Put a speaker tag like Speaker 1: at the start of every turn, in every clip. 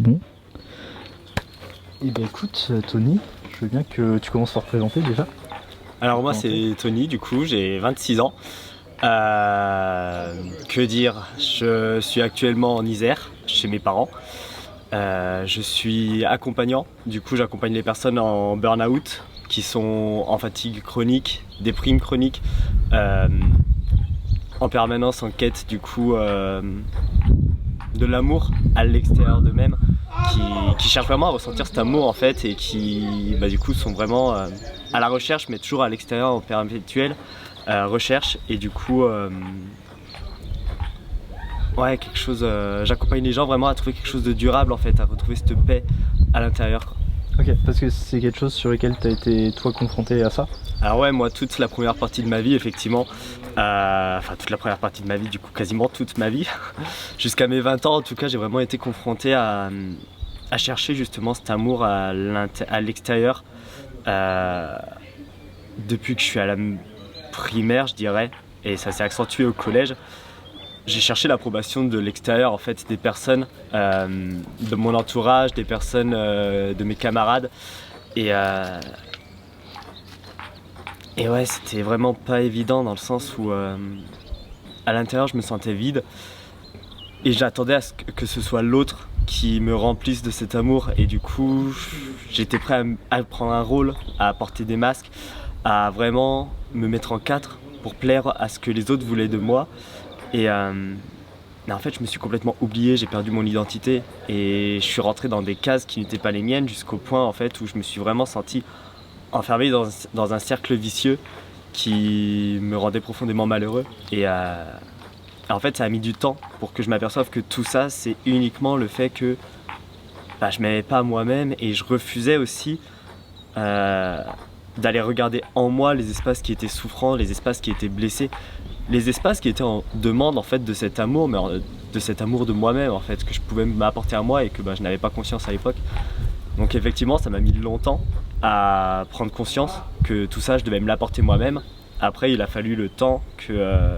Speaker 1: Bon. Et ben écoute, Tony, je veux bien que tu commences par te présenter déjà.
Speaker 2: Alors moi c'est Tony, du coup j'ai 26 ans. Que dire, je suis actuellement en Isère, chez mes parents. Je suis accompagnant, du coup j'accompagne les personnes en burn-out, qui sont en fatigue chronique, déprime chronique, en permanence en quête du coup de l'amour à l'extérieur d'eux-mêmes, qui cherchent vraiment à ressentir cet amour en fait et qui du coup sont vraiment à la recherche mais toujours à l'extérieur en perpétuelle recherche et du coup quelque chose, j'accompagne les gens vraiment à trouver quelque chose de durable en fait, à retrouver cette paix à l'intérieur quoi.
Speaker 1: Ok, parce que c'est quelque chose sur lequel tu as été toi confronté à ça.
Speaker 2: Alors ouais, moi toute la première partie de ma vie effectivement, toute la première partie de ma vie du coup quasiment toute ma vie, jusqu'à mes 20 ans en tout cas j'ai vraiment été confronté à chercher justement cet amour à l'extérieur depuis que je suis à la primaire je dirais, et ça s'est accentué au collège. J'ai cherché l'approbation de l'extérieur en fait, des personnes de mon entourage, des personnes de mes camarades et ouais, c'était vraiment pas évident dans le sens où à l'intérieur je me sentais vide et j'attendais à ce que ce soit l'autre qui me remplisse de cet amour et du coup j'étais prêt à prendre un rôle, à porter des masques, à vraiment me mettre en quatre pour plaire à ce que les autres voulaient de moi et en fait je me suis complètement oublié, j'ai perdu mon identité et je suis rentré dans des cases qui n'étaient pas les miennes jusqu'au point en fait où je me suis vraiment senti enfermé dans un cercle vicieux qui me rendait profondément malheureux et en fait ça a mis du temps pour que je m'aperçoive que tout ça c'est uniquement le fait que je m'aimais pas moi-même et je refusais aussi d'aller regarder en moi les espaces qui étaient souffrants, les espaces qui étaient blessés, les espaces qui étaient en demande en fait de cet amour, mais de cet amour de moi-même en fait que je pouvais m'apporter à moi et que je n'avais pas conscience à l'époque. Donc effectivement ça m'a mis longtemps à prendre conscience que tout ça je devais me l'apporter moi-même. Après il a fallu le temps que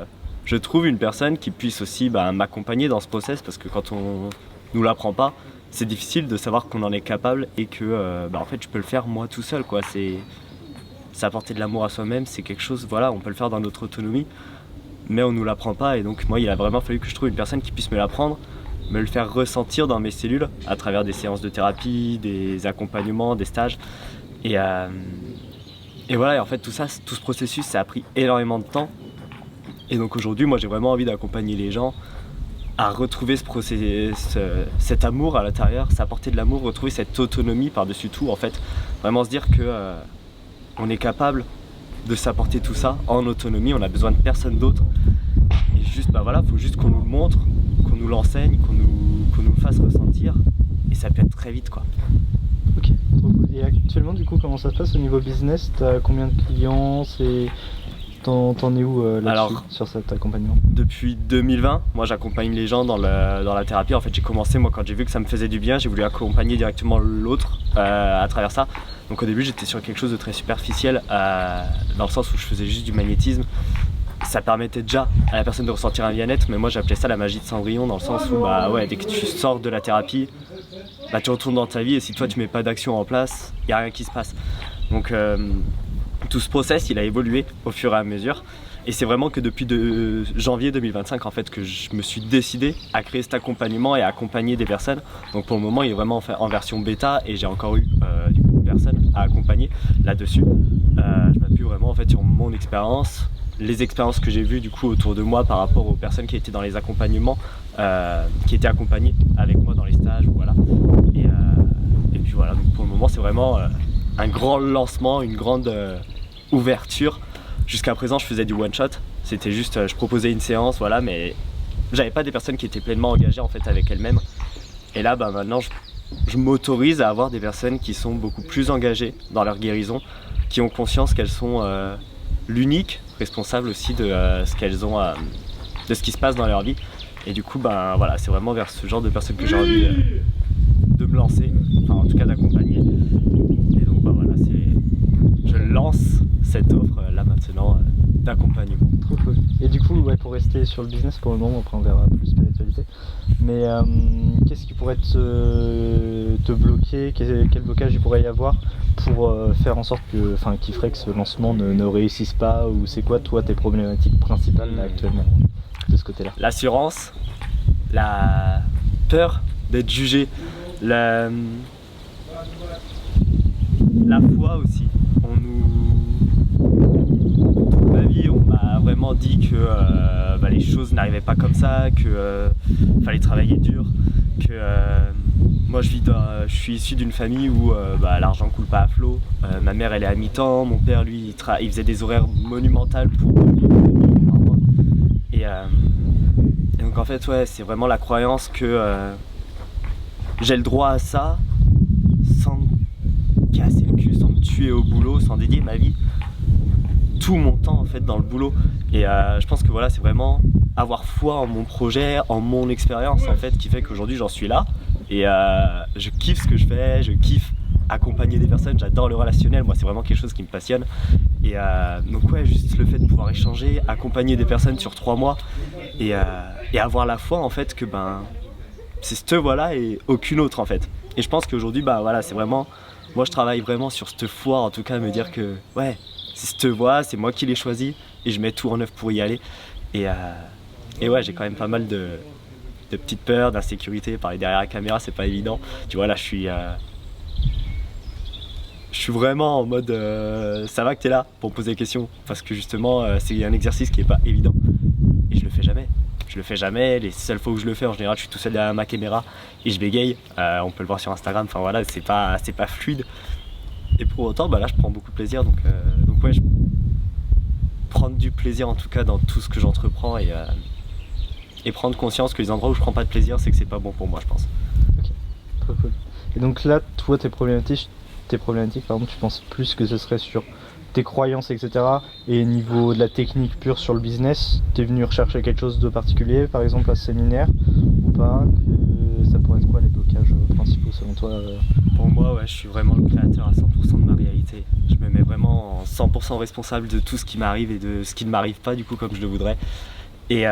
Speaker 2: je trouve une personne qui puisse aussi m'accompagner dans ce process, parce que quand on nous l'apprend pas, c'est difficile de savoir qu'on en est capable et que en fait je peux le faire moi tout seul quoi. C'est apporter de l'amour à soi-même, c'est quelque chose, voilà, on peut le faire dans notre autonomie, mais on nous l'apprend pas et donc moi il a vraiment fallu que je trouve une personne qui puisse me l'apprendre, me le faire ressentir dans mes cellules à travers des séances de thérapie, des accompagnements, des stages et voilà, et en fait tout ce processus ça a pris énormément de temps et donc aujourd'hui moi j'ai vraiment envie d'accompagner les gens à retrouver cet amour à l'intérieur, s'apporter de l'amour, retrouver cette autonomie par-dessus tout en fait, vraiment se dire que on est capable de s'apporter tout ça en autonomie, on a besoin de personne d'autre et juste faut juste qu'on nous le montre, qu'on nous l'enseigne, qu'on nous le fasse ressentir et ça peut être très vite quoi.
Speaker 1: Ok, trop cool. Et actuellement du coup comment ça se passe au niveau business? T'as combien de clients? T'en es où là-dessus, sur cet accompagnement?
Speaker 2: Depuis 2020, moi j'accompagne les gens dans la thérapie. En fait j'ai commencé, moi quand j'ai vu que ça me faisait du bien, j'ai voulu accompagner directement l'autre à travers ça. Donc au début j'étais sur quelque chose de très superficiel, dans le sens où je faisais juste du magnétisme. Ça permettait déjà à la personne de ressentir un bien-être, mais moi j'appelais ça la magie de Cendrillon, dans le sens où dès que tu sors de la thérapie, tu retournes dans ta vie et si toi tu mets pas d'action en place, il n'y a rien qui se passe. Donc tout ce process il a évolué au fur et à mesure et c'est vraiment que depuis janvier 2025 en fait que je me suis décidé à créer cet accompagnement et à accompagner des personnes. Donc pour le moment il est vraiment en version bêta et j'ai encore eu personnes à accompagner là-dessus. Je m'appuie vraiment en fait sur mon expérience, les expériences que j'ai vues du coup autour de moi par rapport aux personnes qui étaient dans les accompagnements, qui étaient accompagnées avec moi dans les stages, voilà. Et puis voilà, donc pour le moment c'est vraiment un grand lancement, une grande ouverture. Jusqu'à présent je faisais du one shot, c'était juste je proposais une séance, voilà, mais j'avais pas des personnes qui étaient pleinement engagées en fait avec elles-mêmes. Et là maintenant je m'autorise à avoir des personnes qui sont beaucoup plus engagées dans leur guérison, qui ont conscience qu'elles sont l'unique responsable aussi de ce qu'elles ont, de ce qui se passe dans leur vie. Et du coup voilà, c'est vraiment vers ce genre de personnes que j'ai envie de me lancer, enfin en tout cas d'accompagner. Et donc voilà, je lance cette offre là maintenant d'accompagnement.
Speaker 1: Trop cool. Et du coup pour rester sur le business pour le moment, après on verra plus spiritualité. Mais qu'est-ce qui pourrait te bloquer, quel blocage il pourrait y avoir pour faire en sorte que, qui ferait que ce lancement ne réussisse pas, ou c'est quoi toi tes problématiques principales là, actuellement de ce côté-là?
Speaker 2: L'assurance, la peur d'être jugé, la foi aussi. Toute ma vie, on m'a vraiment dit que les choses n'arrivaient pas comme ça, que fallait travailler dur, que moi je suis issu d'une famille où l'argent coule pas à flot. Ma mère elle est à mi-temps, mon père lui il faisait des horaires monumentaux pour et donc en fait ouais, c'est vraiment la croyance que j'ai le droit à ça sans me casser le cul, sans me tuer au boulot, sans dédier ma vie, tout mon temps en fait dans le boulot. Et je pense que voilà, c'est vraiment avoir foi en mon projet, en mon expérience en fait, qui fait qu'aujourd'hui j'en suis là. Et je kiffe ce que je fais, je kiffe accompagner des personnes, j'adore le relationnel, moi c'est vraiment quelque chose qui me passionne. Et donc ouais, juste le fait de pouvoir échanger, accompagner des personnes sur 3 mois et avoir la foi en fait que c'est cette voie-là et aucune autre en fait. Et je pense qu'aujourd'hui voilà, c'est vraiment, moi je travaille vraiment sur cette foi, en tout cas me dire que ouais, c'est cette voie, c'est moi qui l'ai choisie et je mets tout en œuvre pour y aller. Et ouais, j'ai quand même pas mal de petites peurs, d'insécurité, parler derrière la caméra c'est pas évident. Tu vois là je suis vraiment en mode ça va que t'es là pour me poser des questions, parce que justement c'est un exercice qui est pas évident et je le fais jamais. Les seules fois où je le fais en général je suis tout seul derrière ma caméra et je bégaye, on peut le voir sur Instagram, enfin voilà, c'est pas fluide et pour autant là je prends beaucoup de plaisir, donc ouais, je prendre du plaisir en tout cas dans tout ce que j'entreprends et prendre conscience que les endroits où je prends pas de plaisir c'est que c'est pas bon pour moi, je pense.
Speaker 1: Ok, trop cool. Et donc là toi tes problématiques par exemple, tu penses plus que ce serait sur tes croyances, etc. Et niveau de la technique pure sur le business, t'es venu rechercher quelque chose de particulier, par exemple à ce séminaire, ou pas, que ça pourrait être quoi les blocages principaux selon toi
Speaker 2: Pour moi, ouais, je suis vraiment le créateur à 100% de ma réalité. Je me mets vraiment en 100% responsable de tout ce qui m'arrive et de ce qui ne m'arrive pas du coup comme je le voudrais. Et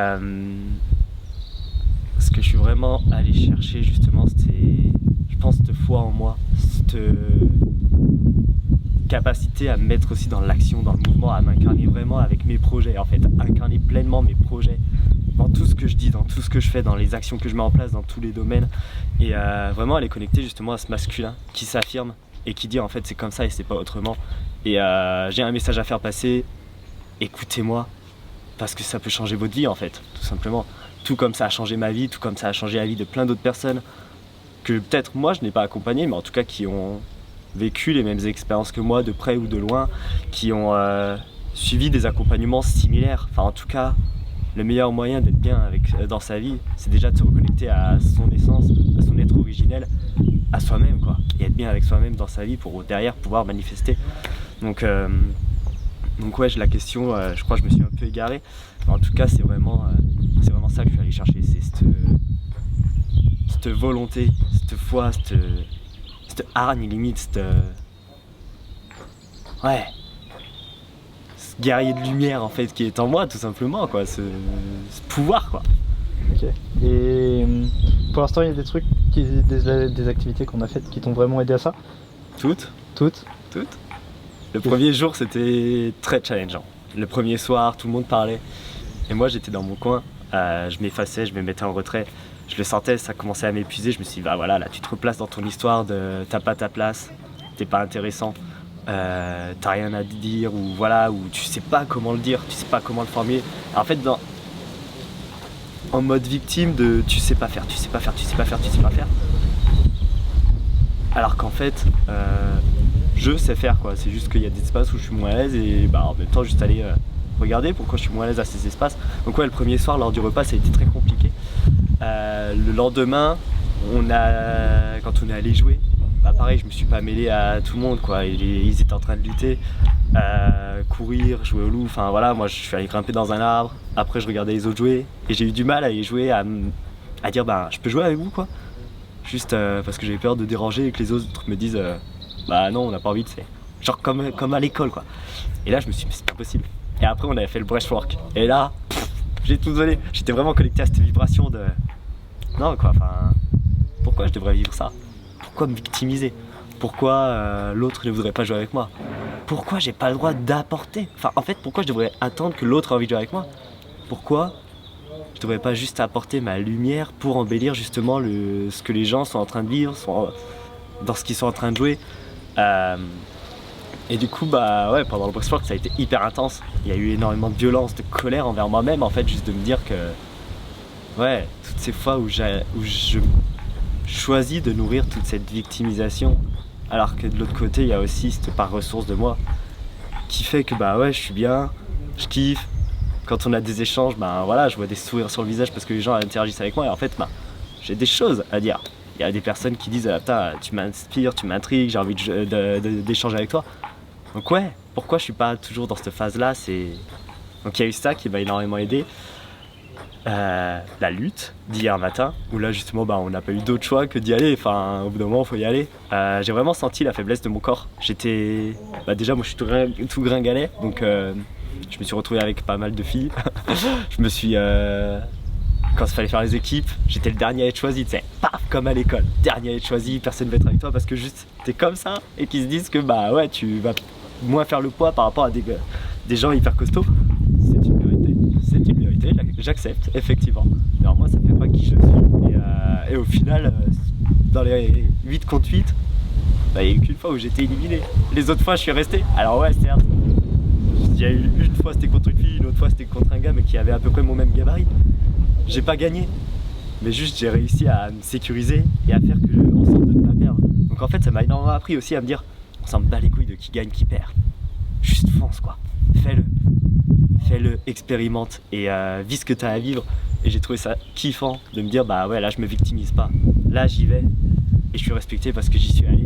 Speaker 2: ce que je suis vraiment allé chercher justement, c'était, je pense, cette foi en moi, cette capacité à me mettre aussi dans l'action, dans le mouvement, à m'incarner vraiment avec mes projets, en fait, incarner pleinement mes projets dans tout ce que je dis, dans tout ce que je fais, dans les actions que je mets en place, dans tous les domaines, et vraiment aller connecter justement à ce masculin qui s'affirme et qui dit en fait c'est comme ça et c'est pas autrement. Et j'ai un message à faire passer, écoutez-moi, parce que ça peut changer votre vie en fait, tout simplement. Tout comme ça a changé ma vie, tout comme ça a changé la vie de plein d'autres personnes que peut-être moi je n'ai pas accompagnées, mais en tout cas qui ont vécu les mêmes expériences que moi, de près ou de loin, qui ont suivi des accompagnements similaires. Enfin en tout cas, le meilleur moyen d'être bien dans sa vie, c'est déjà de se reconnecter à son essence, à son être originel, à soi-même quoi, et être bien avec soi-même dans sa vie pour derrière pouvoir manifester. Donc ouais, la question, je crois que je me suis un peu égaré, mais en tout cas c'est vraiment ça que je suis allé chercher, c'est cette volonté, cette foi, cette hargne limite, ce guerrier de lumière en fait qui est en moi tout simplement quoi, ce pouvoir quoi.
Speaker 1: Ok. Et pour l'instant il y a des trucs, des activités qu'on a faites qui t'ont vraiment aidé à ça?
Speaker 2: Toutes. Le premier jour c'était très challengeant. Le premier soir tout le monde parlait et moi j'étais dans mon coin, je m'effaçais, je me mettais en retrait. Je le sentais, ça commençait à m'épuiser, je me suis dit voilà, là tu te replaces dans ton histoire de t'as pas ta place, t'es pas intéressant, t'as rien à dire, ou voilà, ou tu sais pas comment le dire, tu sais pas comment le formuler. Alors, en fait en mode victime de tu sais pas faire. Alors qu'en fait je sais faire quoi, c'est juste qu'il y a des espaces où je suis moins à l'aise et en même temps juste aller regarder pourquoi je suis moins à l'aise à ces espaces. Donc ouais, le premier soir lors du repas ça a été très compliqué. Le lendemain, quand on est allé jouer, pareil, je me suis pas mêlé à tout le monde quoi. Ils étaient en train de lutter, courir, jouer au loup, enfin voilà, moi je suis allé grimper dans un arbre, après je regardais les autres jouer et j'ai eu du mal à y jouer, à dire je peux jouer avec vous quoi. Juste parce que j'avais peur de déranger et que les autres me disent non on n'a pas envie de faire. Genre comme à l'école quoi. Et là je me suis dit mais c'est pas possible. Et après on avait fait le breastwork et là j'ai tout donné. J'étais vraiment connecté à cette vibration de... Non quoi, enfin... Pourquoi je devrais vivre ça? Pourquoi me victimiser? Pourquoi l'autre ne voudrait pas jouer avec moi? Pourquoi j'ai pas le droit d'apporter? Enfin, en fait, pourquoi je devrais attendre que l'autre ait envie de jouer avec moi? Pourquoi je devrais pas juste apporter ma lumière pour embellir justement ce que les gens sont en train de vivre, dans ce qu'ils sont en train de jouer? Et du coup, bah ouais, pendant le breathwork, ça a été hyper intense. Il y a eu énormément de violence, de colère envers moi-même, en fait, juste de me dire que, ouais, toutes ces fois où je choisis de nourrir toute cette victimisation, alors que de l'autre côté, il y a aussi cette part ressource de moi qui fait que, bah ouais, je suis bien, je kiffe. Quand on a des échanges, bah voilà, je vois des sourires sur le visage parce que les gens interagissent avec moi, et en fait, bah, j'ai des choses à dire. Il y a des personnes qui disent, putain, tu m'inspires, tu m'intrigues, j'ai envie d'échanger avec toi. Donc ouais, pourquoi je suis pas toujours dans cette phase-là? Donc il y a eu ça qui m'a énormément aidé. La lutte d'hier matin, où là justement bah, on n'a pas eu d'autre choix que d'y aller, enfin au bout d'un moment il faut y aller. J'ai vraiment senti la faiblesse de mon corps. Déjà moi je suis tout gringalet, donc je me suis retrouvé avec pas mal de filles. Je me suis... Quand il fallait faire les équipes, j'étais le dernier à être choisi, tu sais, paf, comme à l'école, dernier à être choisi, personne ne veut être avec toi parce que juste t'es comme ça et qu'ils se disent que bah ouais tu vas moins faire le poids par rapport à des gens hyper costauds. C'est une vérité, j'accepte effectivement. Mais alors moi ça fait pas qui je suis. Et au final, dans les 8 contre 8, bah, il n'y a eu qu'une fois où j'étais éliminé. Les autres fois je suis resté. Alors ouais certes, il y a eu une fois c'était contre une fille, une autre fois c'était contre un gars mais qui avait à peu près mon même gabarit. J'ai pas gagné, mais juste j'ai réussi à me sécuriser et à faire en sorte de ne pas perdre. Donc en fait ça m'a énormément appris aussi à me dire, on s'en bat les couilles de qui gagne, qui perd. Juste fonce quoi, fais-le, expérimente et vis ce que t'as à vivre. Et j'ai trouvé ça kiffant de me dire bah ouais là je me victimise pas, là j'y vais et je suis respecté parce que j'y suis allé.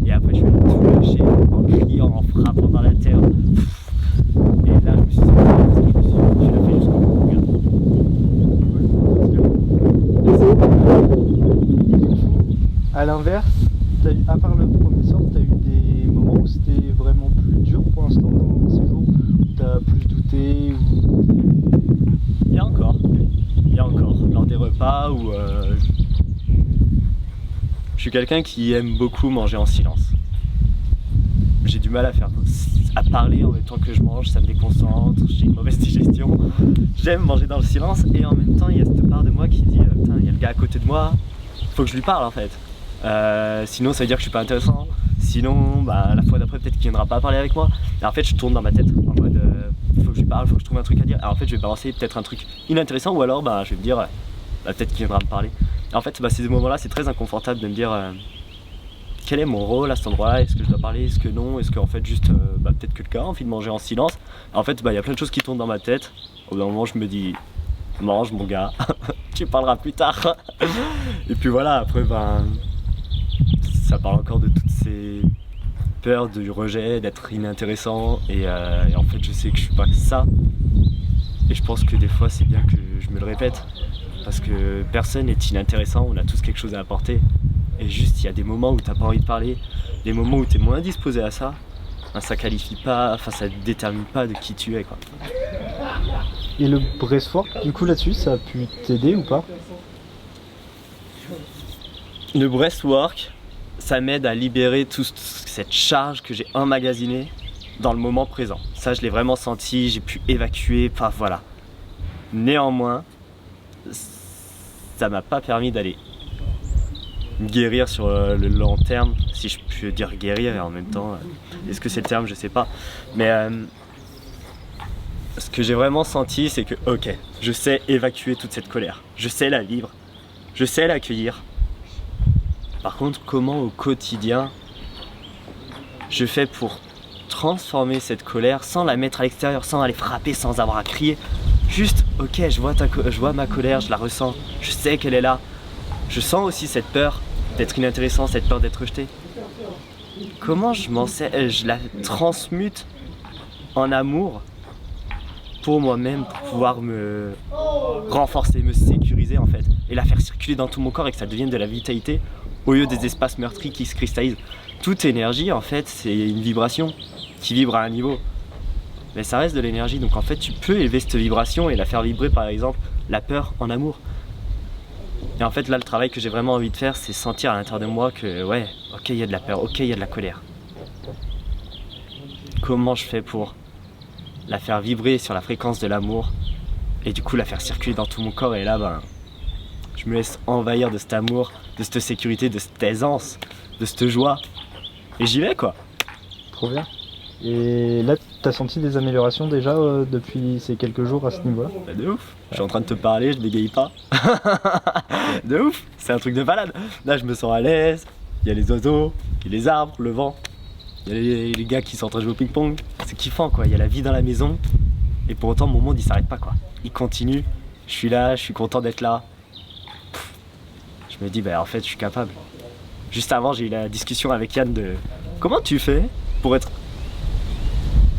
Speaker 2: Et après je vais tout lâcher en criant, en frappant dans la terre. Et là je me suis tu l'as fait jusqu'au bout.
Speaker 1: À l'inverse, à part le premier sort, tu as eu des moments où c'était vraiment plus dur pour l'instant dans ces jours, où tu as plus douté
Speaker 2: Il y a encore, lors des repas où je suis quelqu'un qui aime beaucoup manger en silence. J'ai du mal à parler en même temps que je mange, ça me déconcentre, j'ai une mauvaise digestion. J'aime manger dans le silence et en même temps il y a cette part de moi qui dit putain, il y a le gars à côté de moi, faut que je lui parle en fait. Sinon ça veut dire que je suis pas intéressant, sinon bah, la fois d'après peut-être qu'il viendra pas parler avec moi. Et en fait je tourne dans ma tête en mode faut que je lui parle, faut que je trouve un truc à dire. Alors en fait je vais balancer peut-être un truc inintéressant ou alors bah, je vais me dire peut-être qu'il viendra me parler. Et en fait bah, ces moments là c'est très inconfortable de me dire quel est mon rôle à cet endroit-là, est-ce que je dois parler, est-ce que non, est-ce qu'en fait juste peut-être que le gars a envie de manger en silence. En fait il y a plein de choses qui tournent dans ma tête. Au bout d'un moment je me dis mange mon gars, tu parleras plus tard. Et puis voilà, après ça parle encore de toutes ces peurs du rejet, d'être inintéressant et en fait je sais que je suis pas ça. Et je pense que des fois c'est bien que je me le répète parce que personne n'est inintéressant, on a tous quelque chose à apporter. Et juste il y a des moments où t'as pas envie de parler, des moments où t'es moins disposé à ça, ça qualifie pas, enfin ça détermine pas de qui tu es quoi.
Speaker 1: Et le breathwork, du coup là-dessus, ça a pu t'aider ou pas?
Speaker 2: Le breathwork, ça m'aide à libérer toute cette charge que j'ai emmagasinée dans le moment présent. Ça je l'ai vraiment senti, j'ai pu évacuer, enfin voilà. Néanmoins, ça m'a pas permis d'aller guérir sur le long terme, si je peux dire guérir et en même temps, est-ce que c'est le terme, je sais pas. Mais ce que j'ai vraiment senti, c'est que ok, je sais évacuer toute cette colère, je sais la vivre, je sais l'accueillir. Par contre, comment au quotidien je fais pour transformer cette colère sans la mettre à l'extérieur, sans aller frapper, sans avoir à crier. Juste, ok, je vois ma colère, je la ressens, je sais qu'elle est là. Je sens aussi cette peur d'être inintéressant, cette peur d'être rejeté. Comment je la transmute en amour pour moi-même, pour pouvoir me renforcer, me sécuriser en fait, et la faire circuler dans tout mon corps et que ça devienne de la vitalité au lieu des espaces meurtris qui se cristallisent. Toute énergie en fait, c'est une vibration qui vibre à un niveau. mais ça reste de l'énergie. Donc en fait, tu peux élever cette vibration et la faire vibrer, par exemple, la peur en amour. Et en fait, là, le travail que j'ai vraiment envie de faire, c'est sentir à l'intérieur de moi que, ouais, ok, il y a de la peur, ok, il y a de la colère. Comment je fais pour la faire vibrer sur la fréquence de l'amour et du coup la faire circuler dans tout mon corps? Et là, ben, je me laisse envahir de cet amour, de cette sécurité, de cette aisance, de cette joie. Et j'y vais, quoi.
Speaker 1: Trop bien. Et là, t'as senti des améliorations déjà depuis ces quelques jours à ce niveau-là?
Speaker 2: Bah, de ouf. Je suis en train de te parler, je bégaye pas. De ouf. C'est un truc de malade. Là, je me sens à l'aise. Il y a les oiseaux, il y a les arbres, le vent. Il y a les gars qui sont en train de jouer au ping-pong. C'est kiffant, quoi. Il y a la vie dans la maison. Et pour autant, mon monde, il s'arrête pas, quoi. Il continue. Je suis là, je suis content d'être là. Je me dis, bah, en fait, je suis capable. Juste avant, j'ai eu la discussion avec Yann de comment tu fais pour être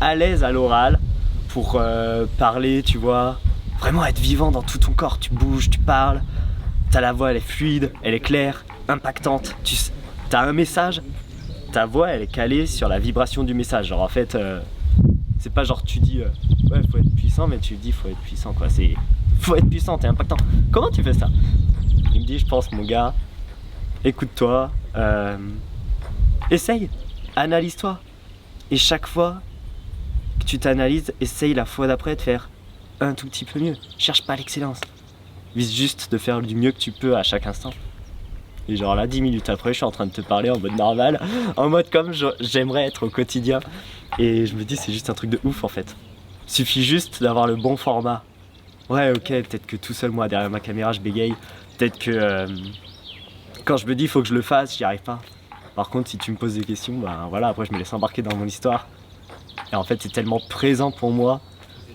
Speaker 2: à l'aise à l'oral, pour parler, tu vois, vraiment être vivant dans tout ton corps. Tu bouges, tu parles, ta voix, elle est fluide, elle est claire, impactante. T'as un message, ta voix, elle est calée sur la vibration du message. Genre, en fait, c'est pas genre tu dis ouais, faut être puissant, mais tu dis faut être puissant, quoi. C'est faut être puissant, t'es impactant. Comment tu fais ça? Il me dit, je pense, mon gars, écoute-toi, essaye, analyse-toi. Et chaque fois que tu t'analyses, essaye la fois d'après de faire un tout petit peu mieux. Cherche pas l'excellence. Vise juste de faire du mieux que tu peux à chaque instant. Et genre là, 10 minutes après, je suis en train de te parler en mode normal, en mode comme j'aimerais être au quotidien. Et je me dis, c'est juste un truc de ouf, en fait. Suffit juste d'avoir le bon format. Ouais, ok, peut-être que tout seul, moi, derrière ma caméra, je bégaye. Peut-être que quand je me dis, il faut que je le fasse, j'y arrive pas. Par contre, si tu me poses des questions, ben voilà, après, je me laisse embarquer dans mon histoire. Et en fait, c'est tellement présent pour moi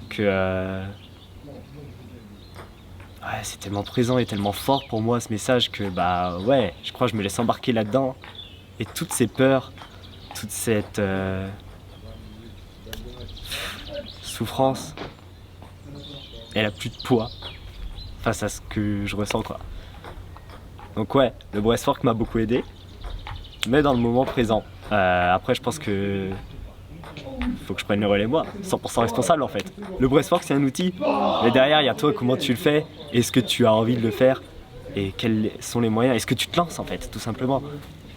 Speaker 2: que... ouais, c'est tellement présent et tellement fort pour moi, ce message, que bah ouais, je crois que je me laisse embarquer là-dedans. Et toutes ces peurs, toute cette souffrance, elle a plus de poids face à ce que je ressens, quoi. Donc ouais, le breathwork m'a beaucoup aidé, mais dans le moment présent. Après, je pense que faut que je prenne le relais, moi, 100% responsable, en fait. Le breathwork, c'est un outil, mais derrière, il y a toi, comment tu le fais, est-ce que tu as envie de le faire, et quels sont les moyens, est-ce que tu te lances, en fait, tout simplement.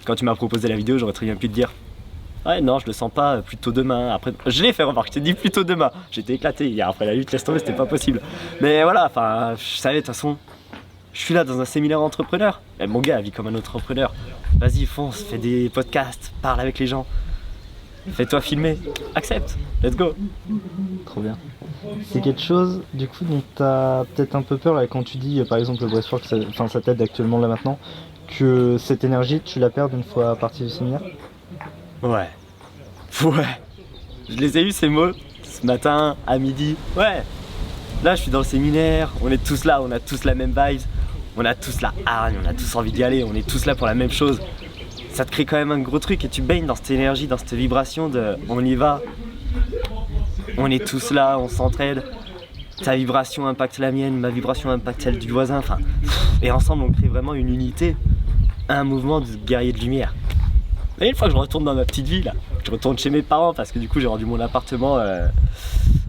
Speaker 2: Quand tu m'as proposé la vidéo, j'aurais très bien pu te dire ouais, non, je le sens pas, plutôt demain. Après, je l'ai fait, remarque, je t'ai dit plutôt demain. J'étais éclaté hier après la lutte, laisse tomber, c'était pas possible. Mais voilà, enfin, je savais, de toute façon, je suis là dans un séminaire entrepreneur. Et mon gars, vis comme un entrepreneur. Vas-y, fonce, fais des podcasts, parle avec les gens. Fais-toi filmer, accepte, let's go.
Speaker 1: Trop bien. C'est quelque chose, du coup, dont t'as peut-être un peu peur là, quand tu dis, par exemple, le breathwork, ça t'aide actuellement là maintenant, que cette énergie, tu la perds une fois partie du séminaire?
Speaker 2: Ouais. Ouais. Je les ai eu ces mots ce matin, à midi. Ouais. Là, je suis dans le séminaire, on est tous là, on a tous la même vibe, on a tous la hargne, on a tous envie d'y aller, on est tous là pour la même chose. Ça te crée quand même un gros truc et tu baignes dans cette énergie, dans cette vibration de on y va. On est tous là, on s'entraide. Ta vibration impacte la mienne, ma vibration impacte celle du voisin. Enfin, et ensemble, on crée vraiment une unité, un mouvement de guerrier de lumière. Et une fois que je retourne dans ma petite vie, là, je retourne chez mes parents parce que du coup, j'ai rendu mon appartement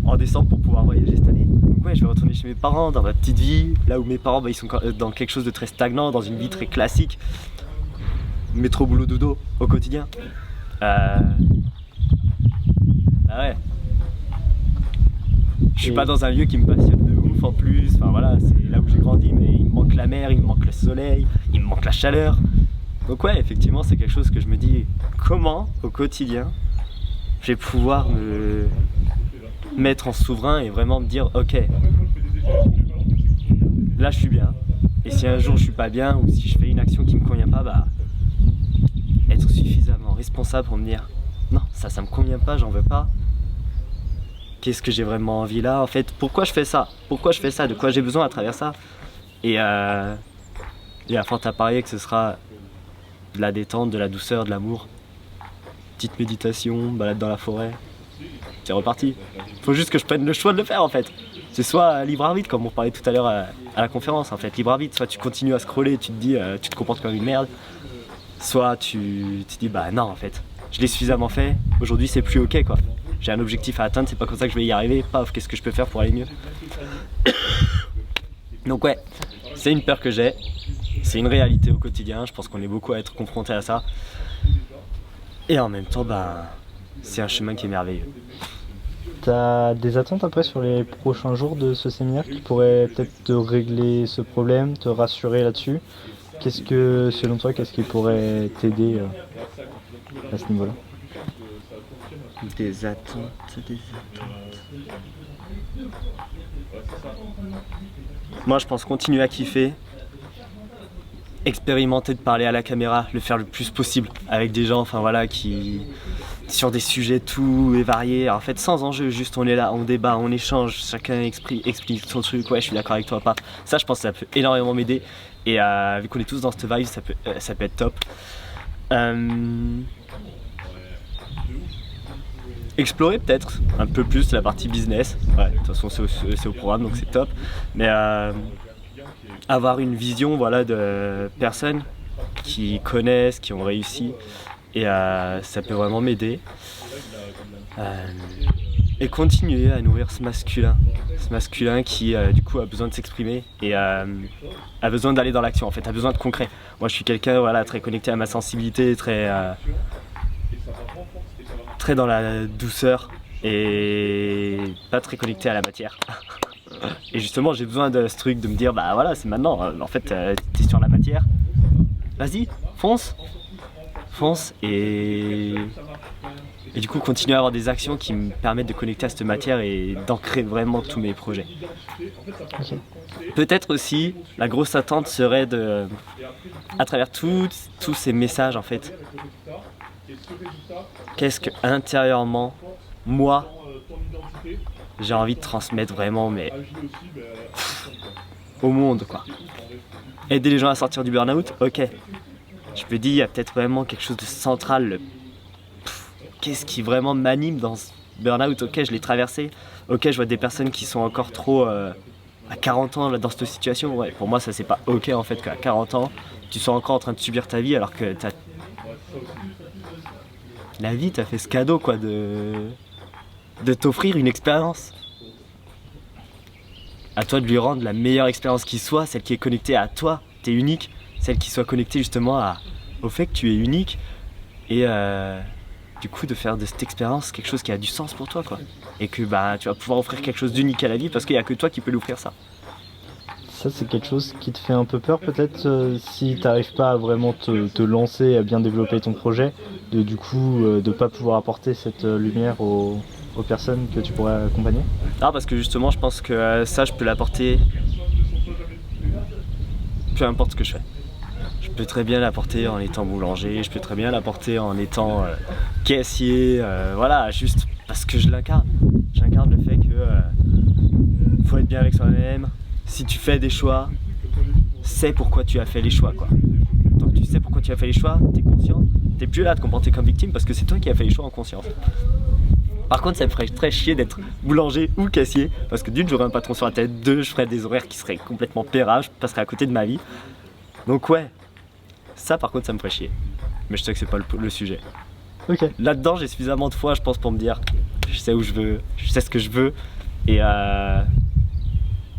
Speaker 2: en décembre pour pouvoir voyager cette année. Donc ouais, je vais retourner chez mes parents, dans ma petite vie, là où mes parents, bah, ils sont dans quelque chose de très stagnant, dans une vie très classique. Métro, boulot, dodo au quotidien. Ah ouais. Je suis pas dans un lieu qui me passionne de ouf en plus. Enfin voilà, c'est là où j'ai grandi, mais il me manque la mer, il me manque le soleil, il me manque la chaleur. Donc ouais, effectivement, c'est quelque chose que je me dis, comment au quotidien je vais pouvoir me mettre en souverain et vraiment me dire, ok, là je suis bien. Et si un jour je suis pas bien ou si je fais une action qui me convient pas, bah être suffisamment responsable pour me dire non, ça me convient pas, j'en veux pas. Qu'est-ce que j'ai vraiment envie là, en fait, pourquoi je fais ça, de quoi j'ai besoin à travers ça. Et à force à parier que ce sera de la détente, de la douceur, de l'amour, petite méditation, balade dans la forêt, c'est reparti. Faut juste que je prenne le choix de le faire, en fait. C'est soit libre arbitre, comme on parlait tout à l'heure à la conférence, en fait, libre arbitre, soit tu continues à scroller, tu te dis, tu te comportes comme une merde, soit tu te dis, bah non, en fait, je l'ai suffisamment fait, aujourd'hui c'est plus ok, quoi. j'ai un objectif à atteindre, c'est pas comme ça que je vais y arriver, paf, qu'est-ce que je peux faire pour aller mieux. Donc ouais, c'est une peur que j'ai, c'est une réalité au quotidien, je pense qu'on est beaucoup à être confronté à ça. Et en même temps, c'est un chemin qui est merveilleux.
Speaker 1: T'as des attentes après sur les prochains jours de ce séminaire qui pourraient peut-être te régler ce problème, te rassurer là-dessus? Selon toi, qu'est-ce qui pourrait t'aider à ce niveau-là?
Speaker 2: Des attentes. Moi, je pense continuer à kiffer, expérimenter de parler à la caméra, le faire le plus possible avec des gens, qui sur des sujets tout et variés, en fait sans enjeu, juste on est là, on débat, on échange, chacun explique son truc, ouais je suis d'accord avec toi, pas. Ça je pense que ça peut énormément m'aider et vu qu'on est tous dans cette vibe, ça peut être top. Explorer peut-être un peu plus la partie business, ouais, de toute façon c'est au programme donc c'est top, mais avoir une vision de personnes qui connaissent, qui ont réussi et ça peut vraiment m'aider et continuer à nourrir ce masculin qui du coup a besoin de s'exprimer et a besoin d'aller dans l'action en fait, a besoin de concret. Moi je suis quelqu'un très connecté à ma sensibilité, très dans la douceur et pas très connecté à la matière. Et justement j'ai besoin de ce truc de me dire c'est maintenant, en fait t'es sur la matière, vas-y, fonce et du coup continuer à avoir des actions qui me permettent de connecter à cette matière et d'ancrer vraiment tous mes projets.
Speaker 1: Okay.
Speaker 2: Peut-être aussi la grosse attente serait à travers tous ces messages en fait, qu'est-ce que intérieurement moi j'ai envie de transmettre vraiment au monde quoi. Aider les gens à sortir du burn-out, ok. Je me dis, il y a peut-être vraiment quelque chose de central. Qu'est-ce qui vraiment m'anime dans ce burn-out? Ok, je l'ai traversé. Ok, je vois des personnes qui sont encore trop à 40 ans là, dans cette situation. Ouais, pour moi, ça c'est pas ok en fait qu'à 40 ans, tu sois encore en train de subir ta vie alors que la vie t'a fait ce cadeau quoi de t'offrir une expérience. À toi de lui rendre la meilleure expérience qui soit, celle qui est connectée à toi, t'es unique, celle qui soit connectée justement au fait que tu es unique et du coup de faire de cette expérience quelque chose qui a du sens pour toi quoi. Et que tu vas pouvoir offrir quelque chose d'unique à la vie parce qu'il n'y a que toi qui peux l'offrir ça.
Speaker 1: Ça c'est quelque chose qui te fait un peu peur peut-être si t'arrives pas à vraiment te lancer, à bien développer ton projet, de pas pouvoir apporter cette lumière aux personnes que tu pourrais accompagner?
Speaker 2: Non, parce que justement je pense que ça je peux l'apporter peu importe ce que je fais. Je peux très bien l'apporter en étant boulanger, je peux très bien l'apporter en étant caissier, juste parce que je l'incarne. J'incarne le fait que faut être bien avec soi-même. Si tu fais des choix, sais pourquoi tu as fait les choix quoi. Tant que tu sais pourquoi tu as fait les choix, t'es conscient, t'es plus là à te comporter comme victime parce que c'est toi qui as fait les choix en conscience. Par contre, ça me ferait très chier d'être boulanger ou caissier parce que d'une, j'aurais un patron sur la tête, deux, je ferais des horaires qui seraient complètement pérables, je passerais à côté de ma vie. Donc ouais, ça par contre, ça me ferait chier. Mais je sais que c'est pas le sujet.
Speaker 1: Ok.
Speaker 2: Là-dedans, j'ai suffisamment de foi, je pense, pour me dire, je sais où je veux, je sais ce que je veux et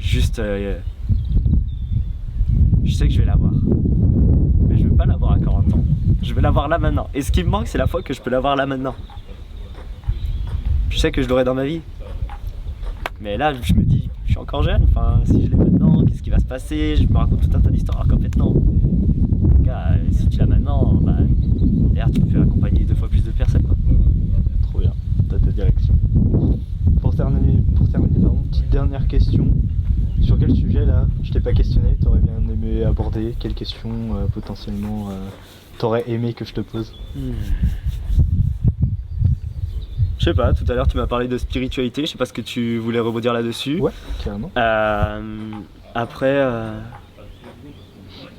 Speaker 2: je sais que je vais l'avoir. Mais je veux pas l'avoir à 40 ans. Je veux l'avoir là maintenant. Et ce qui me manque, c'est la foi que je peux l'avoir là maintenant. Je sais que je l'aurai dans ma vie. Mais là, je me dis, je suis encore jeune, si je l'ai maintenant, qu'est-ce qui va se passer? Je me raconte tout un tas d'histoires, alors qu'en fait, non. Gars, si tu l'as maintenant, d'ailleurs, tu peux accompagner 2 fois plus de personnes, quoi.
Speaker 1: Trop bien, t'as ta direction. Pour terminer, petite dernière question. Sur quel sujet, là, je t'ai pas questionné, t'aurais bien aimé aborder? Quelle question, potentiellement, t'aurais aimé que je te pose?
Speaker 2: Je sais pas, tout à l'heure tu m'as parlé de spiritualité, je sais pas ce que tu voulais rebondir là-dessus.
Speaker 1: Ouais, carrément.
Speaker 2: Après...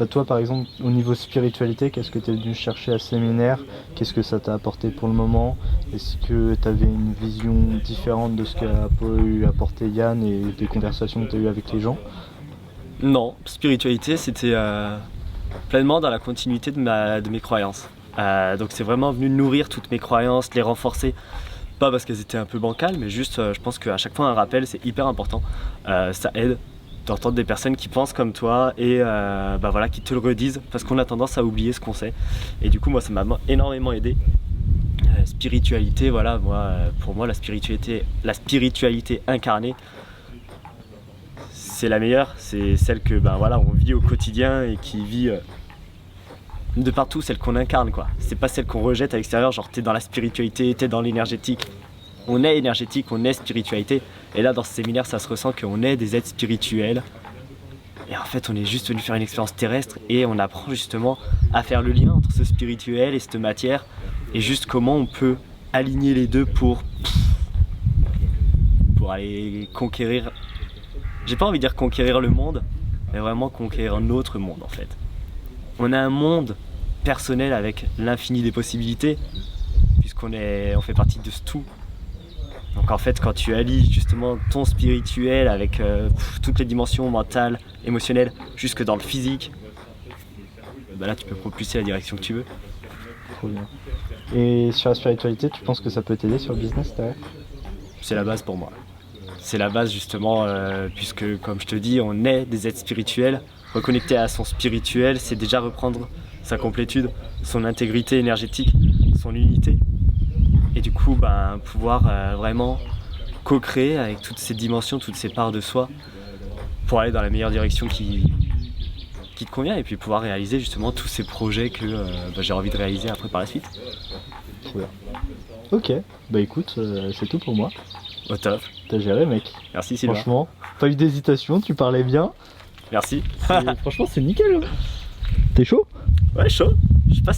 Speaker 1: toi par exemple, au niveau spiritualité, qu'est-ce que tu es venu chercher à ce séminaire? Qu'est-ce que ça t'a apporté pour le moment? Est-ce que tu avais une vision différente de ce qu'a pu apporter Yann et des conversations que tu as eues avec les gens?
Speaker 2: Non, spiritualité c'était pleinement dans la continuité de mes croyances. Donc c'est vraiment venu nourrir toutes mes croyances, les renforcer. pas parce qu'elles étaient un peu bancales, mais juste je pense qu'à chaque fois un rappel c'est hyper important. Ça aide d'entendre des personnes qui pensent comme toi et voilà, qui te le redisent, parce qu'on a tendance à oublier ce qu'on sait. Et du coup moi ça m'a énormément aidé. Spiritualité, voilà, pour moi la spiritualité incarnée, c'est la meilleure, c'est celle que voilà, on vit au quotidien et qui vit de partout, celle qu'on incarne quoi. C'est pas celle qu'on rejette à l'extérieur, genre t'es dans la spiritualité, t'es dans l'énergétique. On est énergétique, on est spiritualité. Et là dans ce séminaire ça se ressent qu'on est des êtres spirituels. Et en fait on est juste venu faire une expérience terrestre et on apprend justement à faire le lien entre ce spirituel et cette matière. Et juste comment on peut aligner les deux pour aller conquérir. J'ai pas envie de dire conquérir le monde, mais vraiment conquérir notre monde en fait. On a un monde personnel avec l'infini des possibilités, puisqu'on fait partie de ce tout. Donc en fait quand tu allies justement ton spirituel avec toutes les dimensions mentales, émotionnelles, jusque dans le physique, là tu peux propulser la direction que tu veux.
Speaker 1: Trop bien. Et sur la spiritualité, tu penses que ça peut t'aider sur le business derrière?
Speaker 2: C'est la base pour moi. C'est la base justement, puisque comme je te dis, on est des êtres spirituels. Reconnecter à son spirituel, c'est déjà reprendre sa complétude, son intégrité énergétique, son unité. Et du coup, pouvoir vraiment co-créer avec toutes ces dimensions, toutes ces parts de soi, pour aller dans la meilleure direction qui te convient, et puis pouvoir réaliser justement tous ces projets que j'ai envie de réaliser après par la suite.
Speaker 1: Trop bien. Ok, bah écoute, c'est tout pour moi.
Speaker 2: Au top.
Speaker 1: T'as géré mec.
Speaker 2: Merci Sylvain.
Speaker 1: Franchement, pas eu d'hésitation, tu parlais bien.
Speaker 2: Merci.
Speaker 1: Franchement c'est nickel. T'es chaud?
Speaker 2: Ouais, chaud. Je sais pas si